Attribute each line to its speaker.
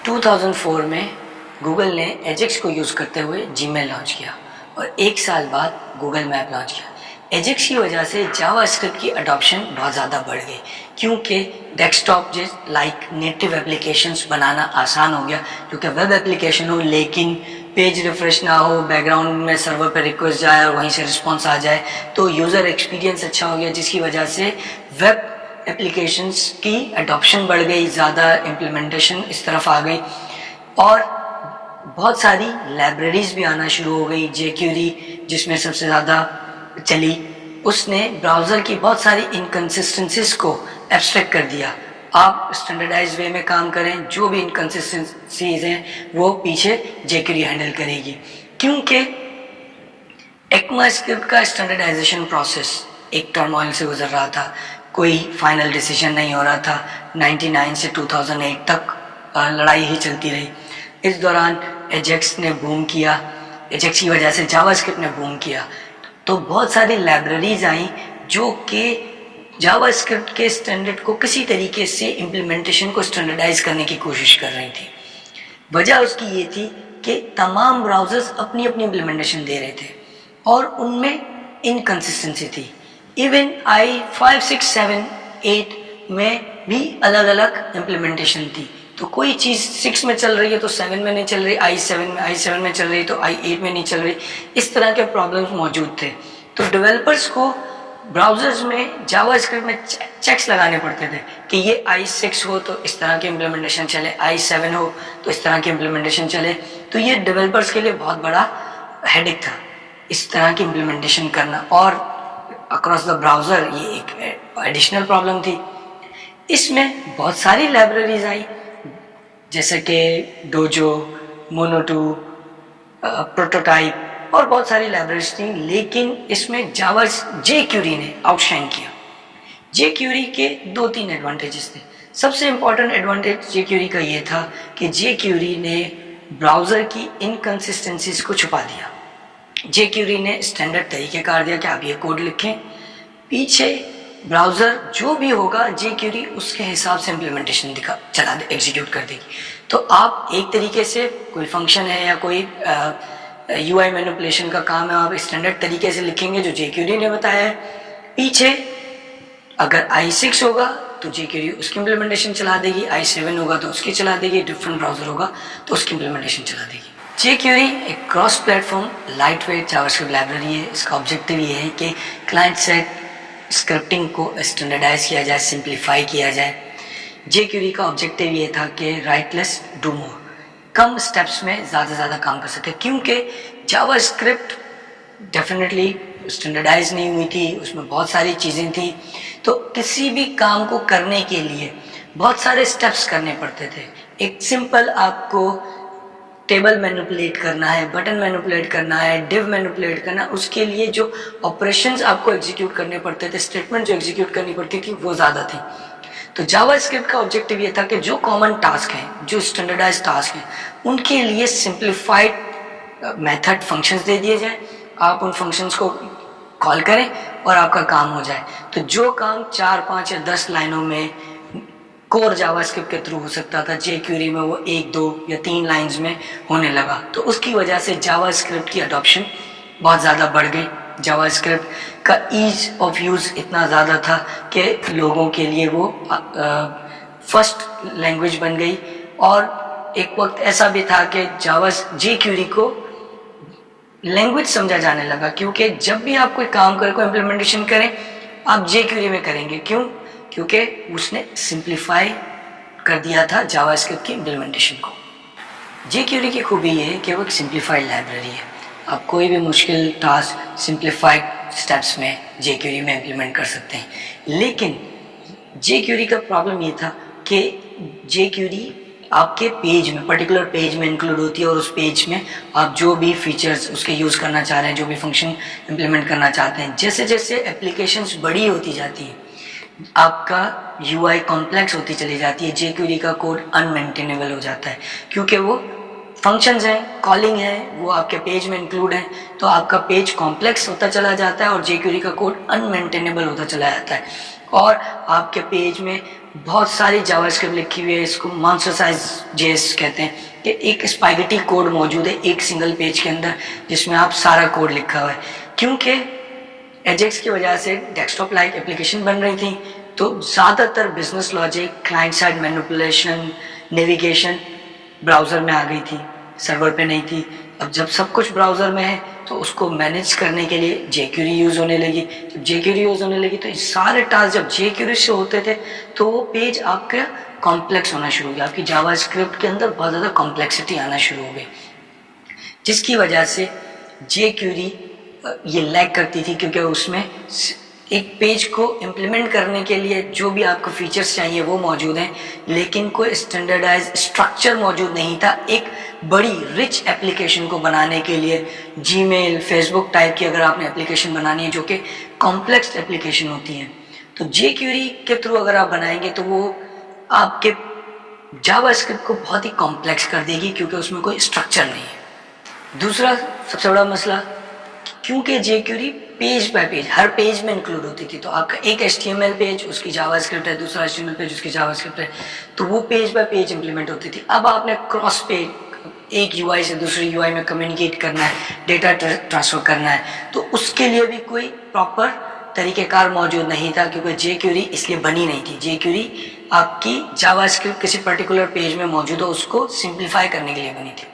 Speaker 1: 2004 में गूगल ने एजेक्स को यूज़ करते हुए जीमेल लॉन्च किया और एक साल बाद गूगल मैप लॉन्च किया। एजेक्स की वजह से जावास्क्रिप्ट की अडॉप्शन बहुत ज़्यादा बढ़ गई क्योंकि डेस्कटॉप लाइक नेटिव एप्लीकेशंस बनाना आसान हो गया, क्योंकि वेब एप्लीकेशन हो लेकिन पेज रिफ्रेश ना हो, बैकग्राउंड में सर्वर पर रिक्वेस्ट जाए और वहीं से रिस्पॉन्स आ जाए, तो यूज़र एक्सपीरियंस अच्छा हो गया, जिसकी वजह से वेब एप्लीकेशंस की अडॉप्शन बढ़ गई, ज़्यादा इम्प्लीमेंटेशन इस तरफ आ गई और बहुत सारी लाइब्रेरीज भी आना शुरू हो गई। जेक्यूरी जिसमें सबसे ज़्यादा चली, उसने ब्राउज़र की बहुत सारी इनकन्सिस्टेंसीज को एब्स्ट्रैक्ट कर दिया। आप स्टैंडर्डाइज वे में काम करें, जो भी इनकन्सिस्टेंसीज हैं वो पीछे जेक्यूरी हैंडल करेगी, क्योंकि ECMAScript का स्टैंडर्डाइजेशन प्रोसेस एक टर्मोइल से गुजर रहा था, कोई फाइनल डिसीजन नहीं हो रहा था। 99 से 2008 तक लड़ाई ही चलती रही। इस दौरान एजेक्स ने बूम किया, एजेक्स की वजह से जावास्क्रिप्ट ने बूम किया, तो बहुत सारी लाइब्रेरीज आई जो कि जावास्क्रिप्ट के स्टैंडर्ड को किसी तरीके से इम्प्लीमेंटेशन को स्टैंडर्डाइज करने की कोशिश कर रही थी। वजह उसकी ये थी कि तमाम ब्राउज़र्स अपनी अपनी इम्प्लीमेंटेशन दे रहे थे और उनमें इनकन्सिस्टेंसी थी। इवन i5, 6, 7, 8 में भी अलग अलग इम्प्लीमेंटेशन थी, तो कोई चीज़ 6 में चल रही है तो 7 में नहीं चल रही, i7 में चल रही तो i8 में नहीं चल रही। इस तरह के प्रॉब्लम्स मौजूद थे, तो डेवलपर्स को ब्राउज़र्स में जावास्क्रिप्ट में चेक्स लगाने पड़ते थे कि ये i6 हो तो इस तरह की इम्प्लीमेंटेशन चले, i7 हो तो इस तरह की इम्प्लीमेंटेशन चले। तो ये डेवलपर्स के लिए बहुत बड़ा हेडेक था इस तरह की इम्प्लीमेंटेशन करना, और अक्रॉस द ब्राउज़र ये एक एडिशनल प्रॉब्लम थी। इसमें बहुत सारी लाइब्रेरीज आई जैसे कि डोजो, मोनो2, प्रोटोटाइप और बहुत सारी लाइब्रेरीज थी, लेकिन इसमें जेक्यूरी ने आउटशाइन किया। जेक्यूरी के 2-3 एडवांटेजेस थे। सबसे इम्पॉर्टेंट एडवांटेज जेक्यूरी का ये था कि जेक्यूरी ने ब्राउज़र की इनकन्सिस्टेंसीज को छुपा दिया। जेक्यूरी ने स्टैंडर्ड तरीक़ेकार दिया कि आप ये कोड लिखें, पीछे ब्राउज़र जो भी होगा जेक्यूरी उसके हिसाब से इम्प्लीमेंटेशन चला दे, एग्जीक्यूट कर देगी। तो आप एक तरीके से कोई फंक्शन है या कोई UI मैनिपुलेशन का काम है, आप स्टैंडर्ड तरीके से लिखेंगे जो जेक्यूरी ने बताया है। पीछे अगर i6 होगा तो जेक्यूरी उसकी इम्प्लीमेंटेशन चला देगी, i7 होगा तो उसकी चला देगी, डिफरेंट ब्राउज़र होगा तो उसकी इम्प्लीमेंटेशन चला देगी। जेक्यूरी एक cross platform light weight JavaScript library है। इसका ऑब्जेक्टिव ये है कि क्लाइंट साइड स्क्रिप्टिंग को स्टैंडर्डाइज किया जाए, सिंप्लीफाई किया जाए। जेक्यूरी का ऑब्जेक्टिव ये था कि right less do more, come steps में ज़्यादा से ज़्यादा काम कर सकते, क्योंकि जावास्क्रिप्ट डेफिनेटली स्टैंडर्डाइज नहीं हुई थी, उसमें बहुत सारी चीज़ें थी, तो किसी भी काम को करने के लिए बहुत सारे स्टेप्स करने पड़ते थे। एक सिंपल आपको टेबल मैनिपुलेट करना है, बटन मैनिपुलेट करना है, डिव मैनिपुलेट करना, उसके लिए जो ऑपरेशंस आपको एग्जीक्यूट करने पड़ते थे, स्टेटमेंट जो एग्जीक्यूट करनी पड़ती थी वो ज़्यादा थी। तो जावास्क्रिप्ट का ऑब्जेक्टिव ये था कि जो कॉमन टास्क हैं, जो स्टैंडर्डाइज टास्क हैं, उनके लिए सिंप्लीफाइड मेथड फंक्शंस दे दिए जाए, आप उन फंक्शंस को कॉल करें और आपका काम हो जाए। तो जो काम 4, 5 या 10 लाइनों में कोर जावास्क्रिप्ट के थ्रू हो सकता था, जेक्यूरी में वो 1, 2 या 3 लाइंस में होने लगा। तो उसकी वजह से जावास्क्रिप्ट की अडॉप्शन बहुत ज़्यादा बढ़ गई। जावास्क्रिप्ट का ईज ऑफ यूज़ इतना ज़्यादा था कि लोगों के लिए वो फर्स्ट लैंग्वेज बन गई, और एक वक्त ऐसा भी था कि जेक्यूरी को लैंग्वेज समझा जाने लगा, क्योंकि जब भी आप कोई काम करें, कोई इम्प्लीमेंटेशन करें, आप जेक्यूरी में करेंगे। क्यों? क्योंकि उसने सिंप्लीफाई कर दिया था जावास्क्रिप्ट की इम्प्लीमेंटेशन को। जेक्यूरी की खूबी ये है कि वो एक सिंप्लीफाइड लाइब्रेरी है। आप कोई भी मुश्किल टास्क सिंप्लीफाइड स्टेप्स में जेक्यूरी में इम्प्लीमेंट कर सकते हैं। लेकिन जेक्यूरी का प्रॉब्लम ये था कि जेक्यूरी आपके पेज में, पर्टिकुलर पेज में इंक्लूड होती है, और उस पेज में आप जो भी फीचर्स उसके यूज़ करना चाह रहे हैं, जो भी फंक्शन इम्प्लीमेंट करना चाहते हैं, जैसे जैसे एप्लीकेशंस बड़ी होती जाती हैं, आपका UI कॉम्प्लेक्स होती चली जाती है, जेक्यूरी का कोड अनमेंटेनेबल हो जाता है, क्योंकि वो फंक्शंस हैं, कॉलिंग है, वो आपके पेज में इंक्लूड है, तो आपका पेज कॉम्प्लेक्स होता चला जाता है और jQuery का कोड अनमेंटेनेबल होता चला जाता है और आपके पेज में बहुत सारी जावास्क्रिप्ट लिखी हुई है, इसको मॉन्स्टर साइज जेएस कहते हैं, कि एक स्पागेटी कोड मौजूद है एक सिंगल पेज के अंदर जिसमें आप सारा कोड लिखा हुआ है। क्योंकि एजेक्स की वजह से डेस्कटॉप लाइक एप्लीकेशन बन रही थी तो ज़्यादातर business logic, client side manipulation, navigation browser में आ गई थी, सर्वर पे नहीं थी। अब जब सब कुछ ब्राउज़र में है तो उसको मैनेज करने के लिए jQuery यूज़ होने लगी। जब jQuery यूज़ होने लगी तो ये सारे टास्क जब jQuery से होते थे तो वो पेज आपका कॉम्प्लेक्स होना शुरू हो गया, आपकी जावास्क्रिप्ट के अंदर बहुत ज़्यादा कॉम्प्लेक्सिटी आना शुरू हो गई, जिसकी वजह से jQuery ये लैग करती थी क्योंकि उसमें एक पेज को इम्प्लीमेंट करने के लिए जो भी आपको फीचर्स चाहिए वो मौजूद हैं, लेकिन कोई स्टैंडर्डाइज स्ट्रक्चर मौजूद नहीं था। एक बड़ी रिच एप्लीकेशन को बनाने के लिए जीमेल, फेसबुक टाइप की अगर आपने एप्लीकेशन बनानी है जो कि कॉम्प्लेक्स एप्लीकेशन होती हैं, तो jQuery के थ्रू अगर आप बनाएंगे तो वो आपके जावास्क्रिप्ट को बहुत ही कॉम्प्लेक्स कर देगी क्योंकि उसमें कोई स्ट्रक्चर नहीं है। दूसरा सबसे बड़ा मसला, क्योंकि jQuery पेज बाय पेज हर पेज में इंक्लूड होती थी, तो आपका एक HTML पेज उसकी जावास्क्रिप्ट है, दूसरा HTML पेज उसकी जावास्क्रिप्ट है, तो वो पेज बाय पेज इंप्लीमेंट होती थी। अब आपने क्रॉस पेज एक UI से दूसरी UI में कम्युनिकेट करना है, डेटा ट्रांसफ़र करना है, तो उसके लिए भी कोई प्रॉपर तरीक़ेकार मौजूद नहीं था क्योंकि jQuery इसलिए बनी नहीं थी। jQuery आपकी जावास्क्रिप्ट किसी पर्टिकुलर पेज में मौजूद हो उसको सिंप्लीफाई करने के लिए बनी थी।